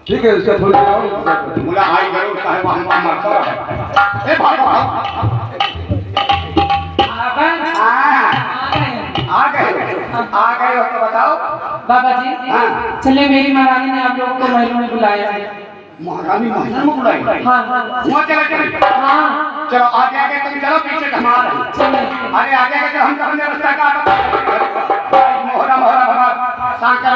ठीक है इसका थोड़ी देर बोला आई गयो काहे वहां मरता है। ए भागो आ गए हो तो बताओ। बाबा जी चले, मेरी महारानी ने आप लोगों को महलों में बुलाया है। महारानी महल में बुलाई? हाँ वहाँ चले हाँ चलो आगे आगे तुम चलो पीछे हमारा चले। अरे आगे आगे हम अपने रास्ता का मोहरा मोहरा भगवान सांकर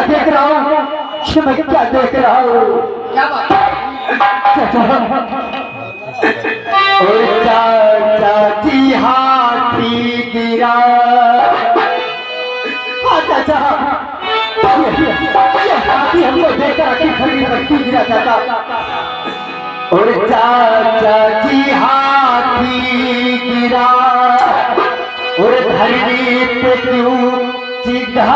देख रहा हूँ, मैं क्या देख रहा हूँ? क्या बात? चाची हाथी गिरा, चाचा हाथी हमको देखकर अकेली खड़ी रखती गिरा चाचा। और चाची हाथी गिरा और धरती पे क्यों सीधा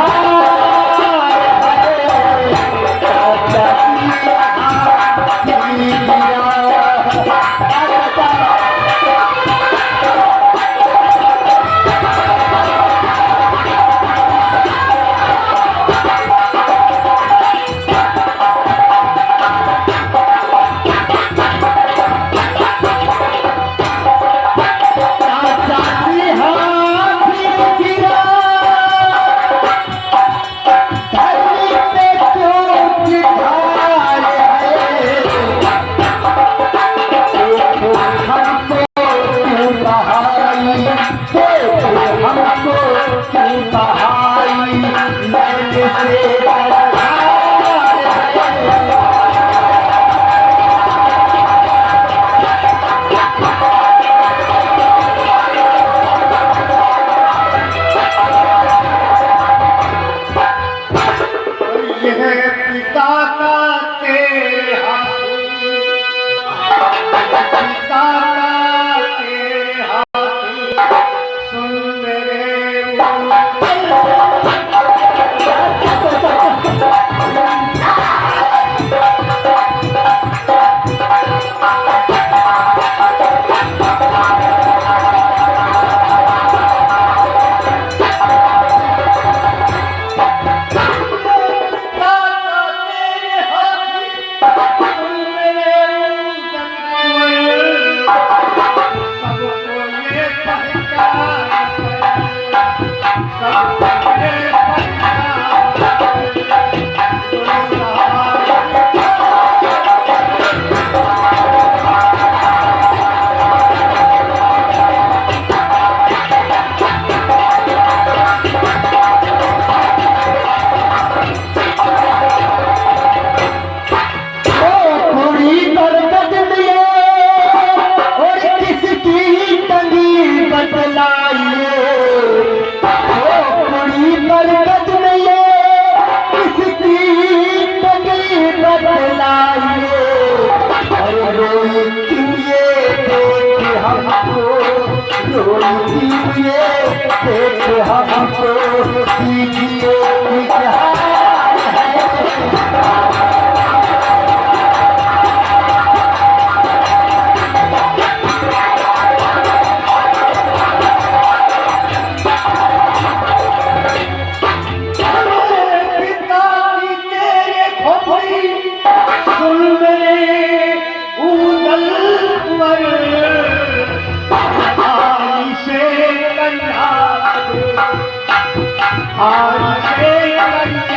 आज से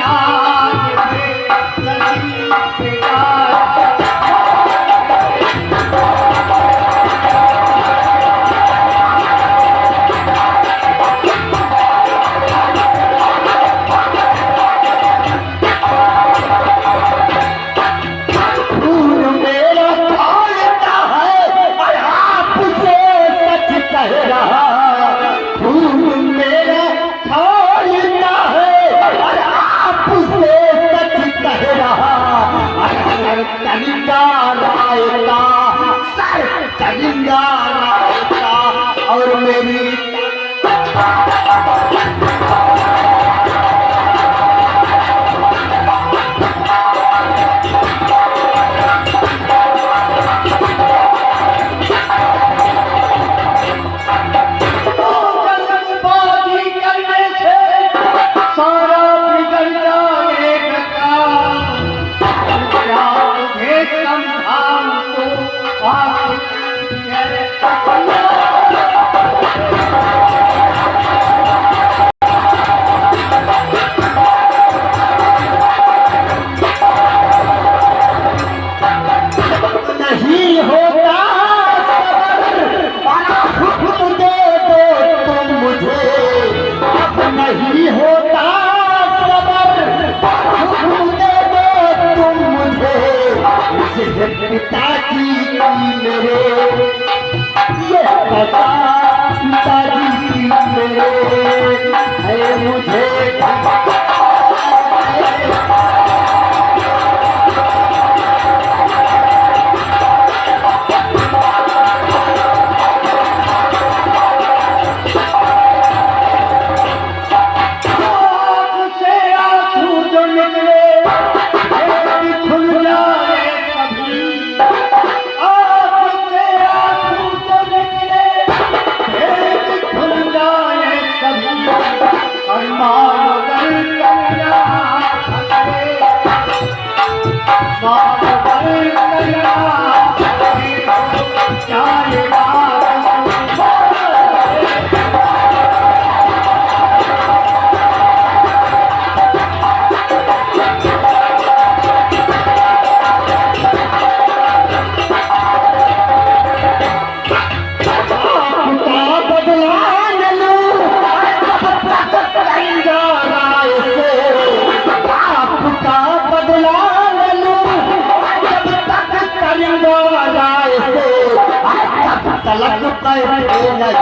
तलक पे थे नहीं,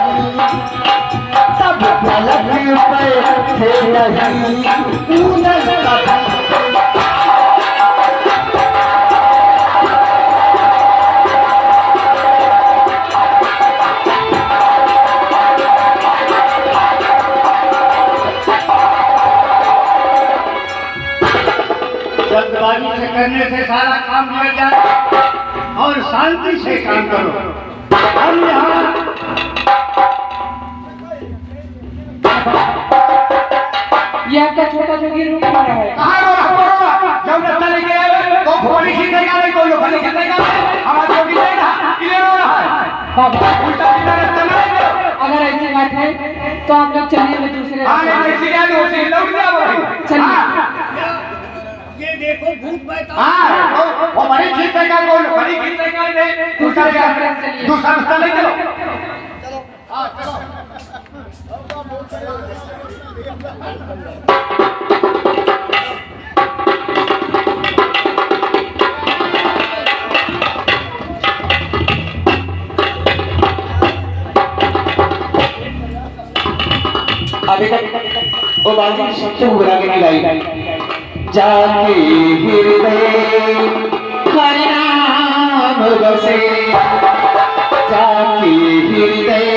तब तलक पे थे नहीं, उन्हें जल्दबाजी से करने से सारा काम किया जाए और शांति से काम करो। हम यहाँ ये आपका छोटा जोगी रूप हमारा है। कहाँ रोना जब रस्ता लेके आए वो भोली खींचेगा नहीं, कोई लोखंडी खींचेगा नहीं, हमारा जोगी लेगा इन्हें रो रहा है। बाबा उल्टा सीधा रास्ता ना लेके अगर ऐसी बात है तो आप लोग चलिए, मैं दूसरे हाँ नहीं ऐसी क्या नहीं उसे लोग क्या बोलेंगे। चलिए। ये देखो भूत बैठा हाँ वो बड़ी खींचेगा कोई लोखंडी खींचेगा नहीं, दूसरा रास्ता ले चलो। हाँ चलो। अभी तक वो बाजी सबसे बुरा के नहीं लाई, जाके हृदय हरि नाम बसे, जाके हृदय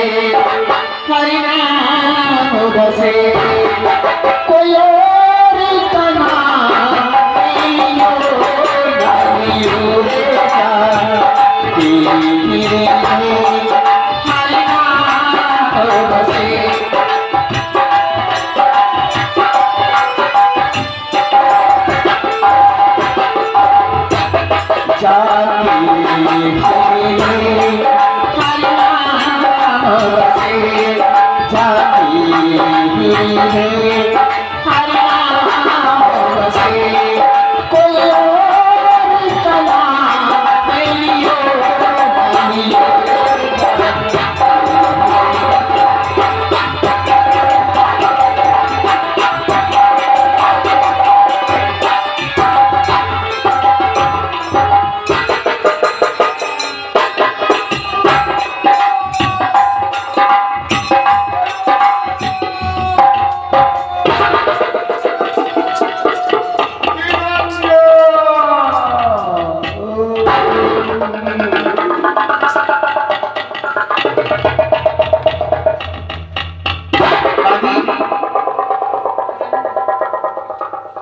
हरि नाम बसे, कोई और का नाम नहीं होगा, हृदय हरि नाम बसे।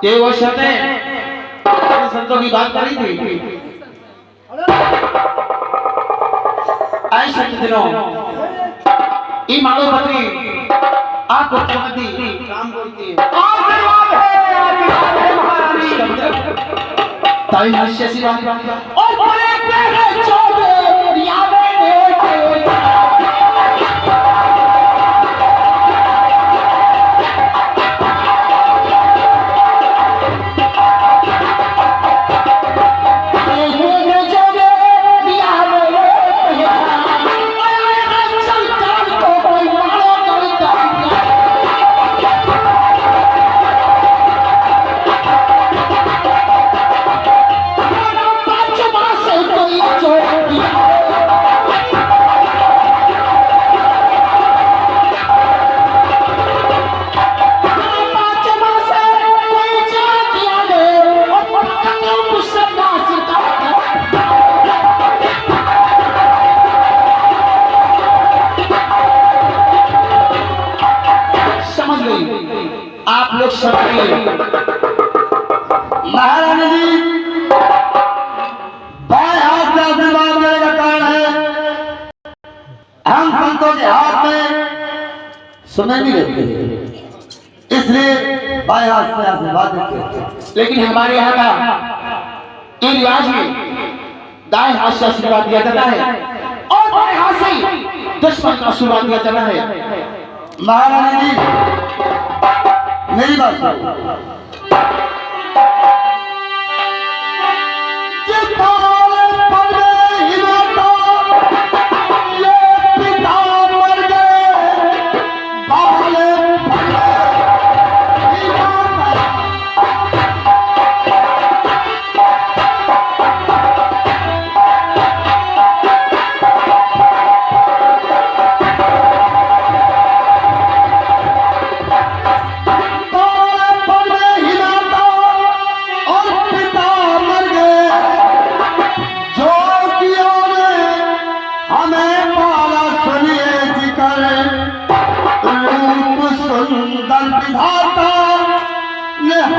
ये वो शब्द है संतों की बात करी थी। आई शब्द दिनों ये मानो पत्री आपको चमकती काम करती है। आशीर्वाद है महारानी। ताई हास्य सी बात और बड़े प्यारे चौबे यादें आप लोग समझिए। महारानी जी बाएं हाथ से आशीर्वाद देने का कारण है हम संतों के हाथ में समय नहीं रहते, इसलिए बाएं हाथ से आशीर्वाद देते हैं। लेकिन हमारे यहाँ का ये रिवाज में दाएं हाथ से आशीर्वाद दिया जाता है और बाएं हाथ से दुश्मन का आशीर्वाद दिया जाता है। महारानी जी मेरी बात सुनो।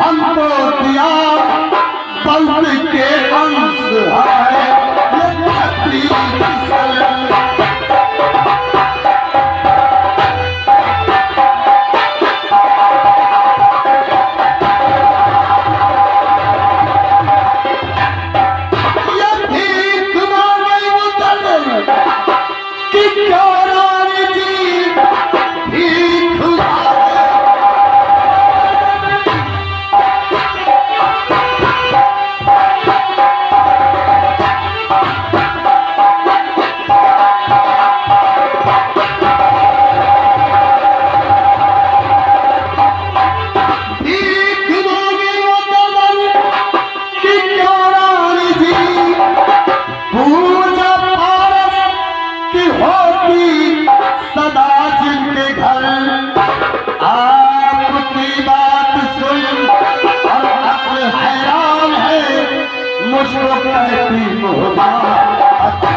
हमको दिया बंद के अंश है ये धरती सदा जिनके घर आपकी बात सुन और अक्ल हैरान है मुझको कहती मोहब्बत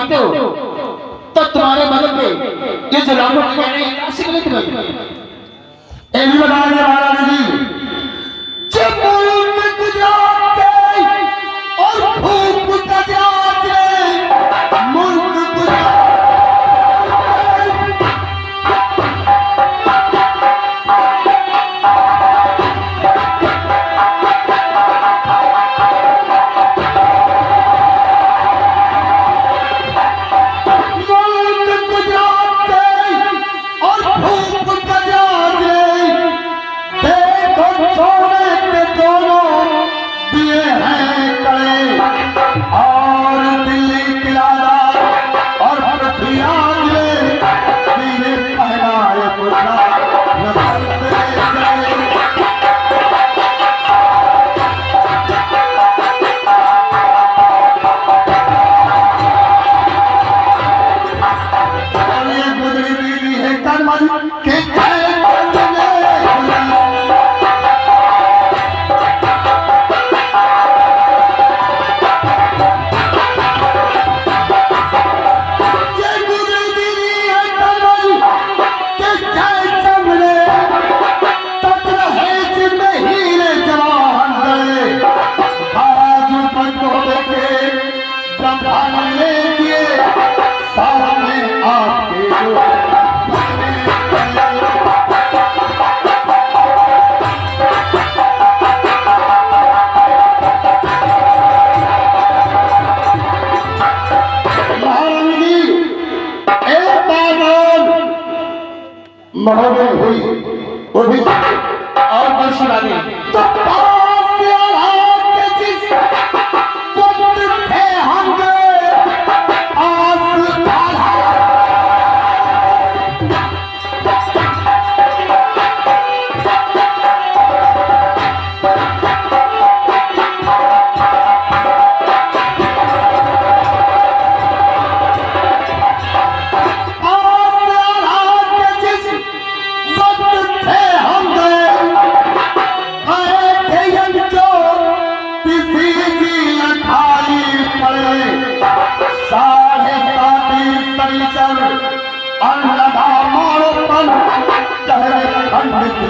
मानते हो तो तुम्हारे मदद में ये जो लाखों की मैंने आशिक नहीं तुम्हें ये भी बताएंगे महाराज जी जब मुल्क गुजरात के और भूप गुजरात के मुल्क गुजरात महोदय हुई वो भी और कोई सुना नहीं तो पास से के जिस वक्त थे हम आस आधा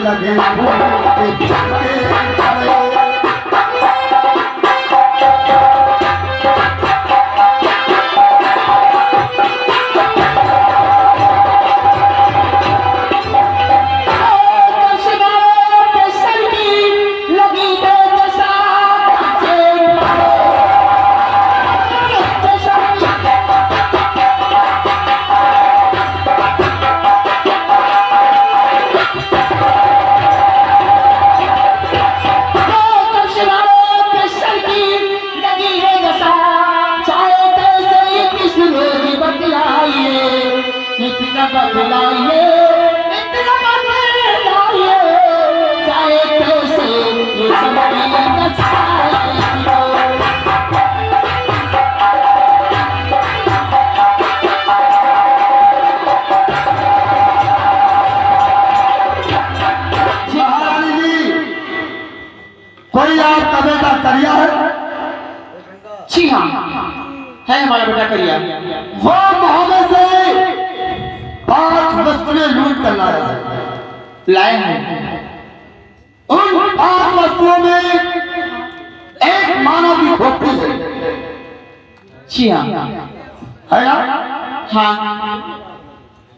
लगे लगी इतना बदलाइए, इतना बदलाइए, चाहे कैसे ये समय नचाइए। कोई आपका बेटा करिया है? जी हाँ, है हमारा बेटा करिया। वो मोहम्मद से 5 वस्तुएं लूट कर लाया है। लाए हैं। उन 5 वस्तुओं में एक मानव की खोपड़ी है। जी हाँ, है ना? हाँ,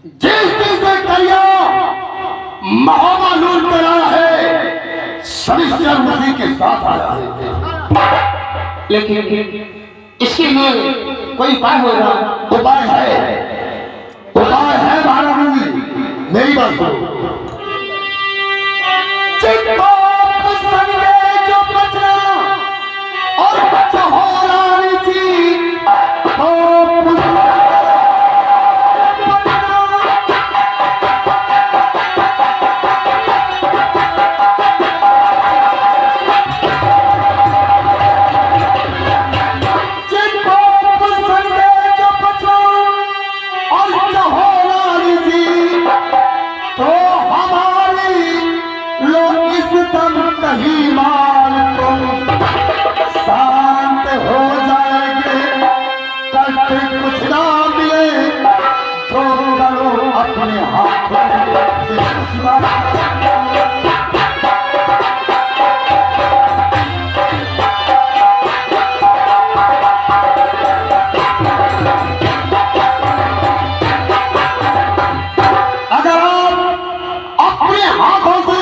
जिस दिन से करिया मोहम्मद लूट कर आया है, शनिश्चर उसी के साथ आया है। लेकिन इसके लिए कोई उपाय होगा। उपाय है महाराज जी, मेरी बात सुनो। चिट्ठो पसंद है जो बचना और बच्चा हो रानी जी, तो कहीं मान तुम शांत हो जाएंगे, कष्ट कुछ ना मिले, जो करो अपने हाथों अगर आप अपने हाथों से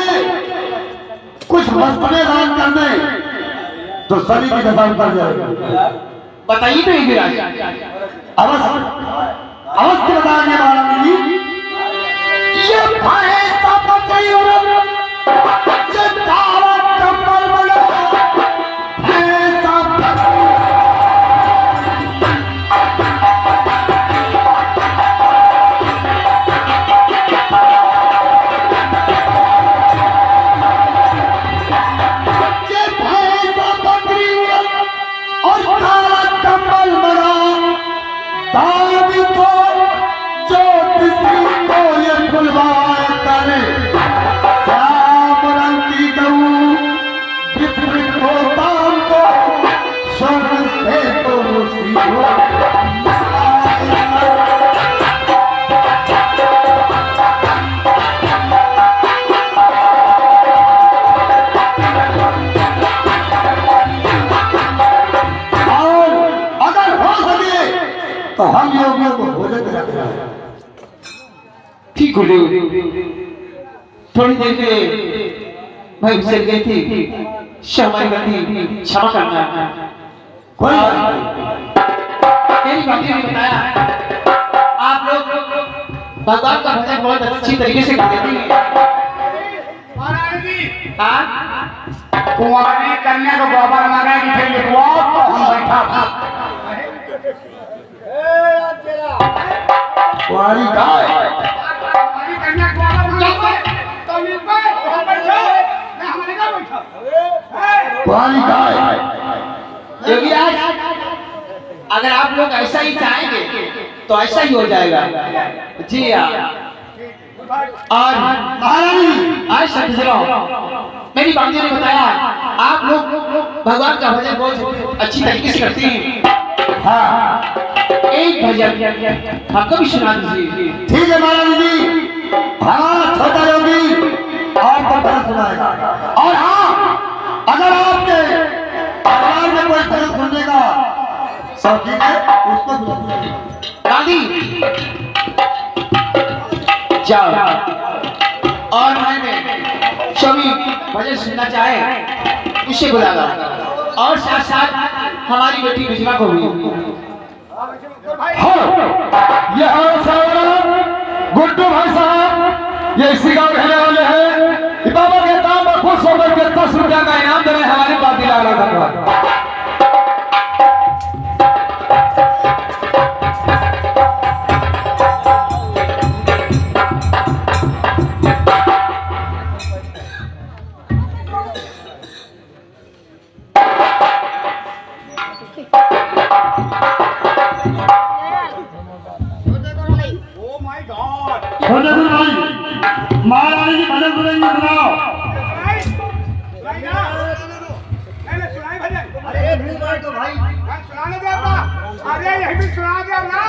कुछ वस्तुएं दान कर दें तो सभी की दशा उतर जाएगी। बताइए तो ये राज। अवश्य बताएंगे महाराज जी। ये भैंसा बकरी ये काला कंबल वाला भैंसा तो हम योगियों को भोजन रखना है। ठीक हो थोड़ी देर के भाई चल गई थी, हमारी गलती क्षमा करना। कोई मेरी बातें ने बताया आप लोग भगवान का भजन बहुत अच्छी तरीके से करते हैं। महाराज जी, हाँ, कुंवारी कन्या को गोबर लगा कि फिर लिखवाओ तो हम बैठा था। कुंवारी गाय कुंवारी कन्या को गोबर लगा तो मिल पाए वहां बैठो, मैं हमारे घर बैठा। कुंवारी गाय योगी राज, अगर आप लोग ऐसा ही चाहेंगे तो ऐसा ही हो जाएगा। जी हाँ, और महारानी आज समझ मेरी बातियों ने बताया आप लोग भगवान का भजन बहुत अच्छी तरीके से करते हैं। हाँ एक भजन हमको भी सुना दीजिए। ठीक है महारानी जी, हमारा छोटा योगी आपको भजन सुनाएगा। और हाँ, अगर आपके परिवार में कोई भजन सुनने का शौकीन है उसको बुलाइए। दादी जाओ, और मैं सभी भजन सुनना चाहे उसे बुलागा, और साथ साथ हमारी बेटी बिजमा को भी। हाँ, ये गुड्डू भाई साहब ये इसी गाँव रहने वाले हैं। बाबा के काम पर खुश होकर के 10 रुपया का इनाम दे रहे हैं हमारी बात दिला धन्यवाद। नजर भाई महारानी की भजन सुनेंगे सुनाओ। सुनाई भजन। अरे तो भाई सुनाने दे अपना। अरे यही भी सुना दे अपना।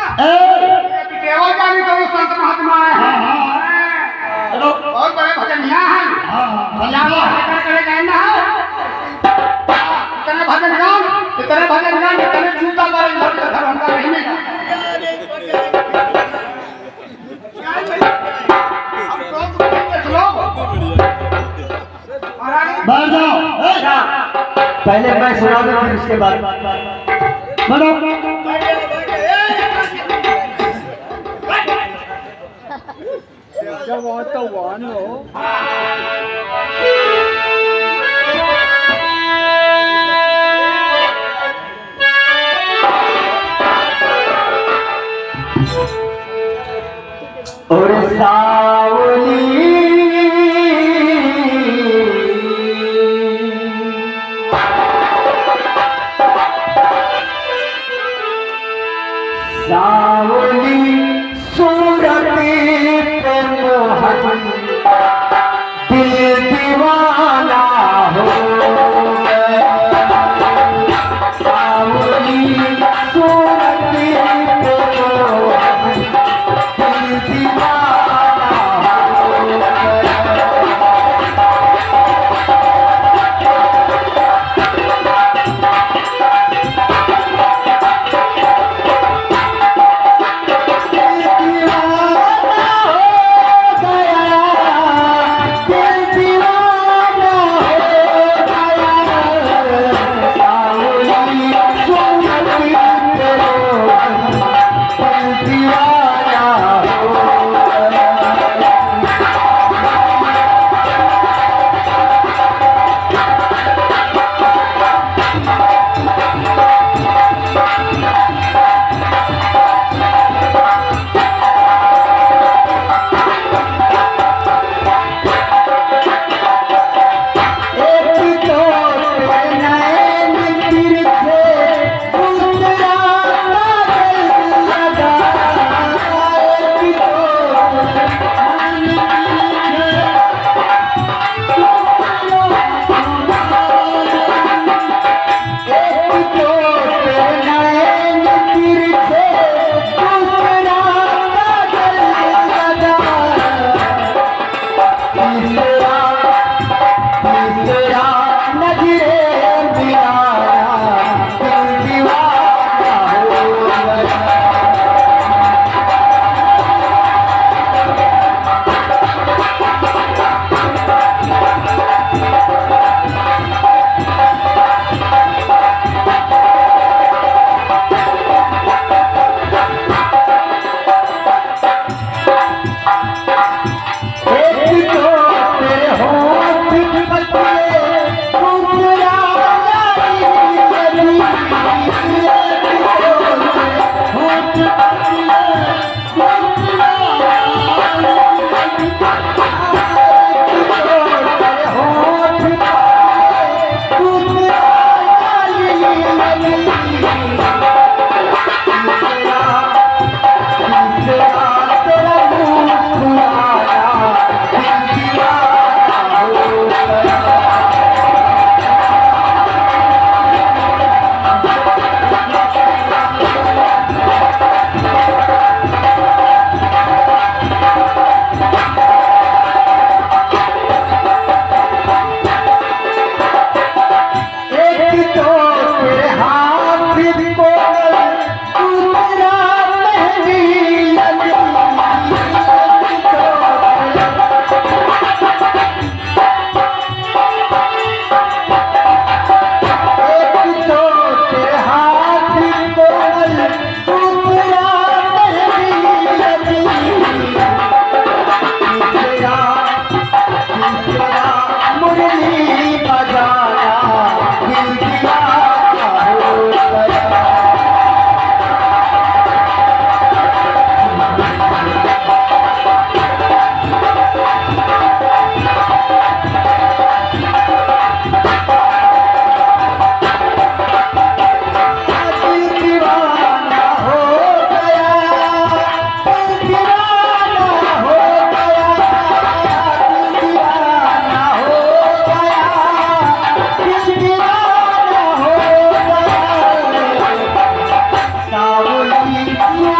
केवल जानी तो संत महात्मा है। बहुत बड़े भजनिया हैं। करे कहना है इतने भजन गान इतने जूता मारे घर हमका नहीं मिला। बैठ जाओ। पहले मैं सुना दूं फिर उसके बाद बोलो। जब वो तो वन हो और सावली सूरत पे मोहन दिल दीवाना हो सावली सूरत पे मोहन दिल दीवाना हो ये